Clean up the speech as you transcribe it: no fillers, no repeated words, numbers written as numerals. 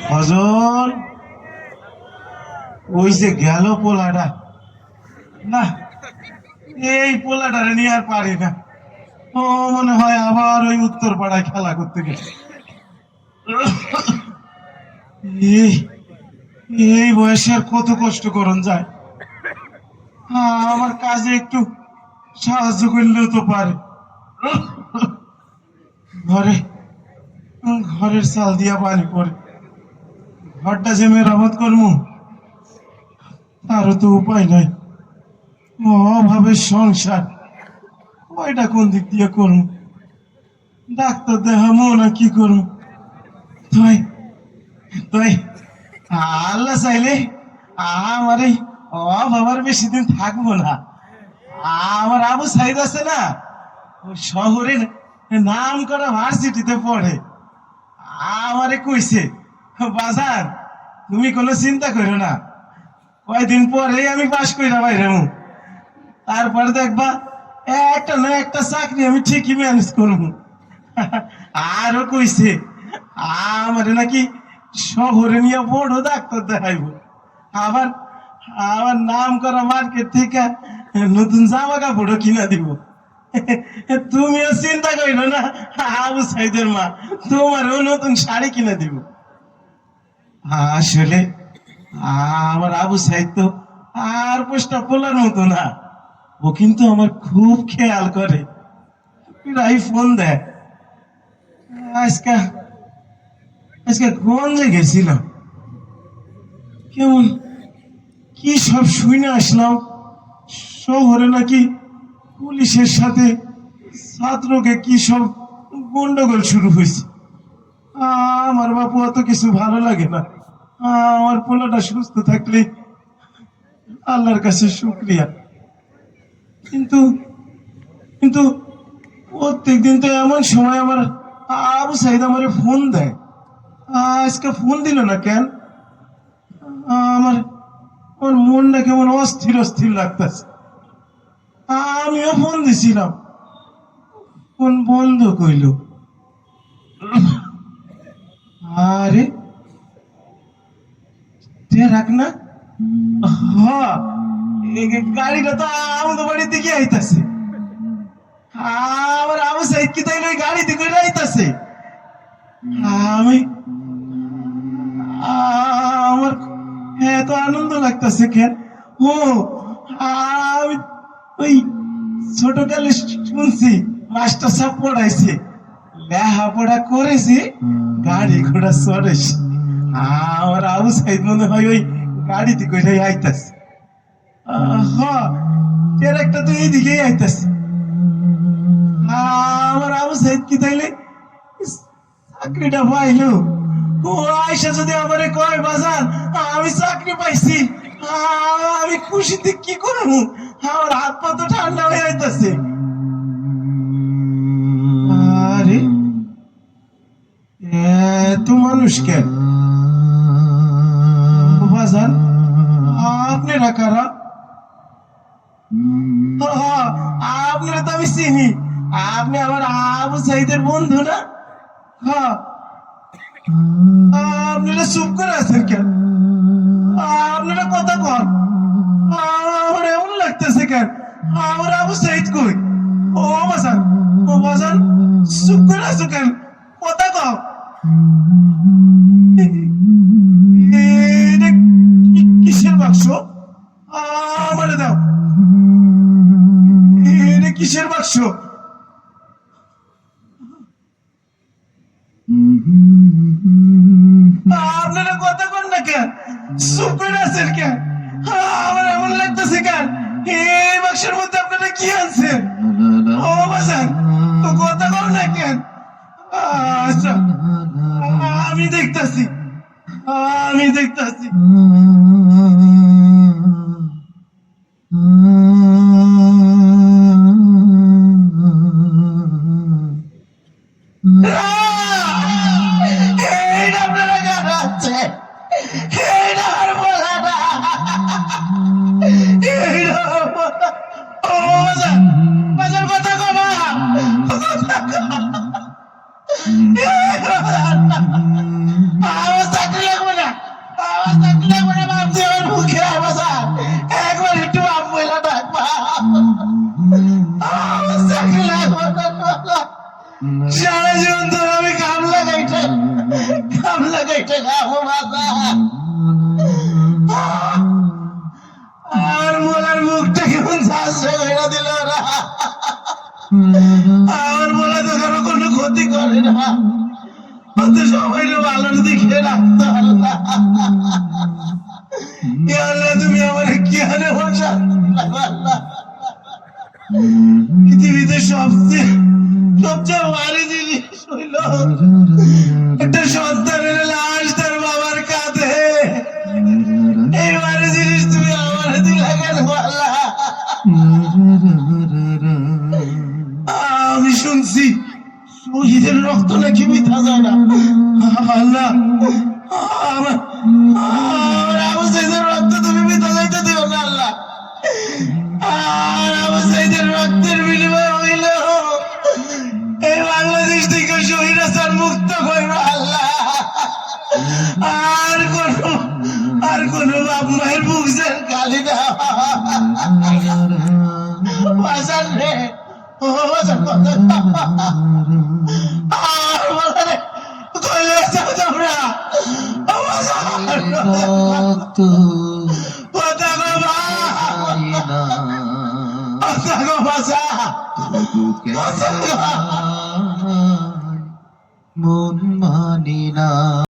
ফজল, ওই যে গেল পোলাটা, না এই পোলাটারে নিয়ে আর পারি না। ও মনে হয় আবার ওই উত্তর পাড়ায় খেলা করতে গেছে। এই এই বয়সে আর কত কষ্ট করন যায়। আমার কাজে একটু সাহায্য করলেও তো পারে। ঘরে ঘরের চাল দিয়া পানি পড়ে, ঘরটা যে মেরামত করবো তারও তো উপায় নাই। অভাবের সংসার, ওইটা কোন দিক দিয়ে করবো? ডাক্তার দেখামো না কি করবো? তাই তাই আল্লাহ চাইলে আমার এই অভাবার বেশি দিন থাকবো না। আমার আবু সাইদ আছে না, ওই শহরের নাম করা ভার্সিটিতে পড়ে। আমারে কইছে, বাজার তুমি কোনো চিন্তা করো না, কয়দিন পরে আমি পাশ কইরা বাইরে, তারপরে দেখবা একটা না একটা চাকরি আমি ঠিকই ম্যানেজ করবো। আরো কইছে আমারে নাকি শহরে নিয়ে বড় ডাক্তার দেখাইব, আবার আবার নাম করা মার্কেট থেকে নতুন জামা কাপড়ও কিনা দিব। তুমিও চিন্তা করো না আবু সাইদের মা, তোমারও নতুন শাড়ি কিনে দিব। আসলে আমার আবু সাইদ তো আর পোস্টা পোলার মতো না, ও কিন্তু আমার খুব খেয়াল করে, প্রায় ফোন দেয়। আজকে আজকে গঞ্জে গেছিলাম, কেমন কি সব শুনে আসলাম, শহরে নাকি পুলিশের সাথে ছাত্রকে কি সব গন্ডগোল শুরু হয়েছে। আমার বাপু অত কিছু ভালো লাগে না, আমার পোলাটা সুস্থ থাকলে আল্লাহর কাছে শুকরিয়া। কিন্তু কিন্তু প্রত্যেকদিন তো এমন সময় আমার আবু সাইদ আমারে ফোন দেয়, আজকে ফোন দিল না কেন? আমার আমার মনটা কেমন অস্থির অস্থির লাগতেছে। আমিও ফোন দিছিলাম, ফোন বন্ধ কইল। আরে রাখ না, গাড়িটা তো আমাদের বাড়ির দিকে আইতাছে। আমার আবু সাইদ কি তাই ওই গাড়ি দিকে আইতাছে। আমি আমার এত আনন্দ লাগতেছে কেন? ও আমি ওই ছোটকালে শুনছি মাস্টার সাহেব পড়াইছে, লেখাপড়া করেছে, গাড়ি ঘোড়া চড়েছে। আমার আবু সাইদ মনে হয় ওই গাড়িতে করে আইতাছে। এর একটা তো এইদিকেই আইতাছে। আমার আবু সাইদ কি তাইলে চাকরিটা পাইলো? ও আয়সা যদি আমারে কয় বাজার আমি চাকরি পাইছি, আমি খুশিতে কি করবো? আমার হাত পা তো ঠান্ডা হয়ে যাইতেছে। আরে এত মানুষ কেন বাজার? আপনারা কারা? আপনারা তো আমি চিনি, আপনি আমার আবু সাইদের বন্ধু না? হ্যাঁ, আপনারা চুপ করে আছেন কেন? আপনারা কথা কন, আমার এমন লাগতেছে কেন? আমার আবু সাইদ কই? ও বাজান, ও বাজান, চুপ করে আছো কেন? কথা কও। কিসের বাক্স? আমারে দাও। এটা কিসের বাক্স? আপনারা কথা কন না কেন? চুপ করে আছেন কেন? আমার এমন লাগতেছে কেন? এই বাক্সের মধ্যে আপনারা কি আনছেন? ও বাজান, তো কথা কন না কেন? আচ্ছা, আমি দেখতাছি, আমি দেখতাছি। আমার চাকরি কেটে খাবো বাবা। আর মোলার মুখটা কেমন ঝাঁসে করে দিল না। আর মোলা তো কারো কোনো ক্ষতি করে না, অত সবাই ভালোর দিকে রাখতো আল্লাহ। আল্লাহ তুমি আমার কি হারে বসা। পৃথিবীতে সবচেয়ে ভারী জিনিস হইল একটা সন্তানের লাশ তার বাবার কাঁধে। এই ভারী জিনিস তুমি আমার দিলা কেন আল্লাহ? আমি শুনছি শহীদের রক্ত নাকি মিথ্যা যায় না। আল্লাহ আমার আবু সাইদের রক্ত তুমি মিথ্যা যাইতে দিও না আল্লাহ। আর আবু সাইদের রক্তের বিনিময় হইল এই বাংলাদেশ থেকে শহীদ হাসান মুক্ত করব আল্লাহ। আর কোন বাপ মায়ের বুক যেন খালি না। বাসান রে, ও বাসান আর বলে কইলে যাও তোমরা। কথা গো বাসা, মন মানি না।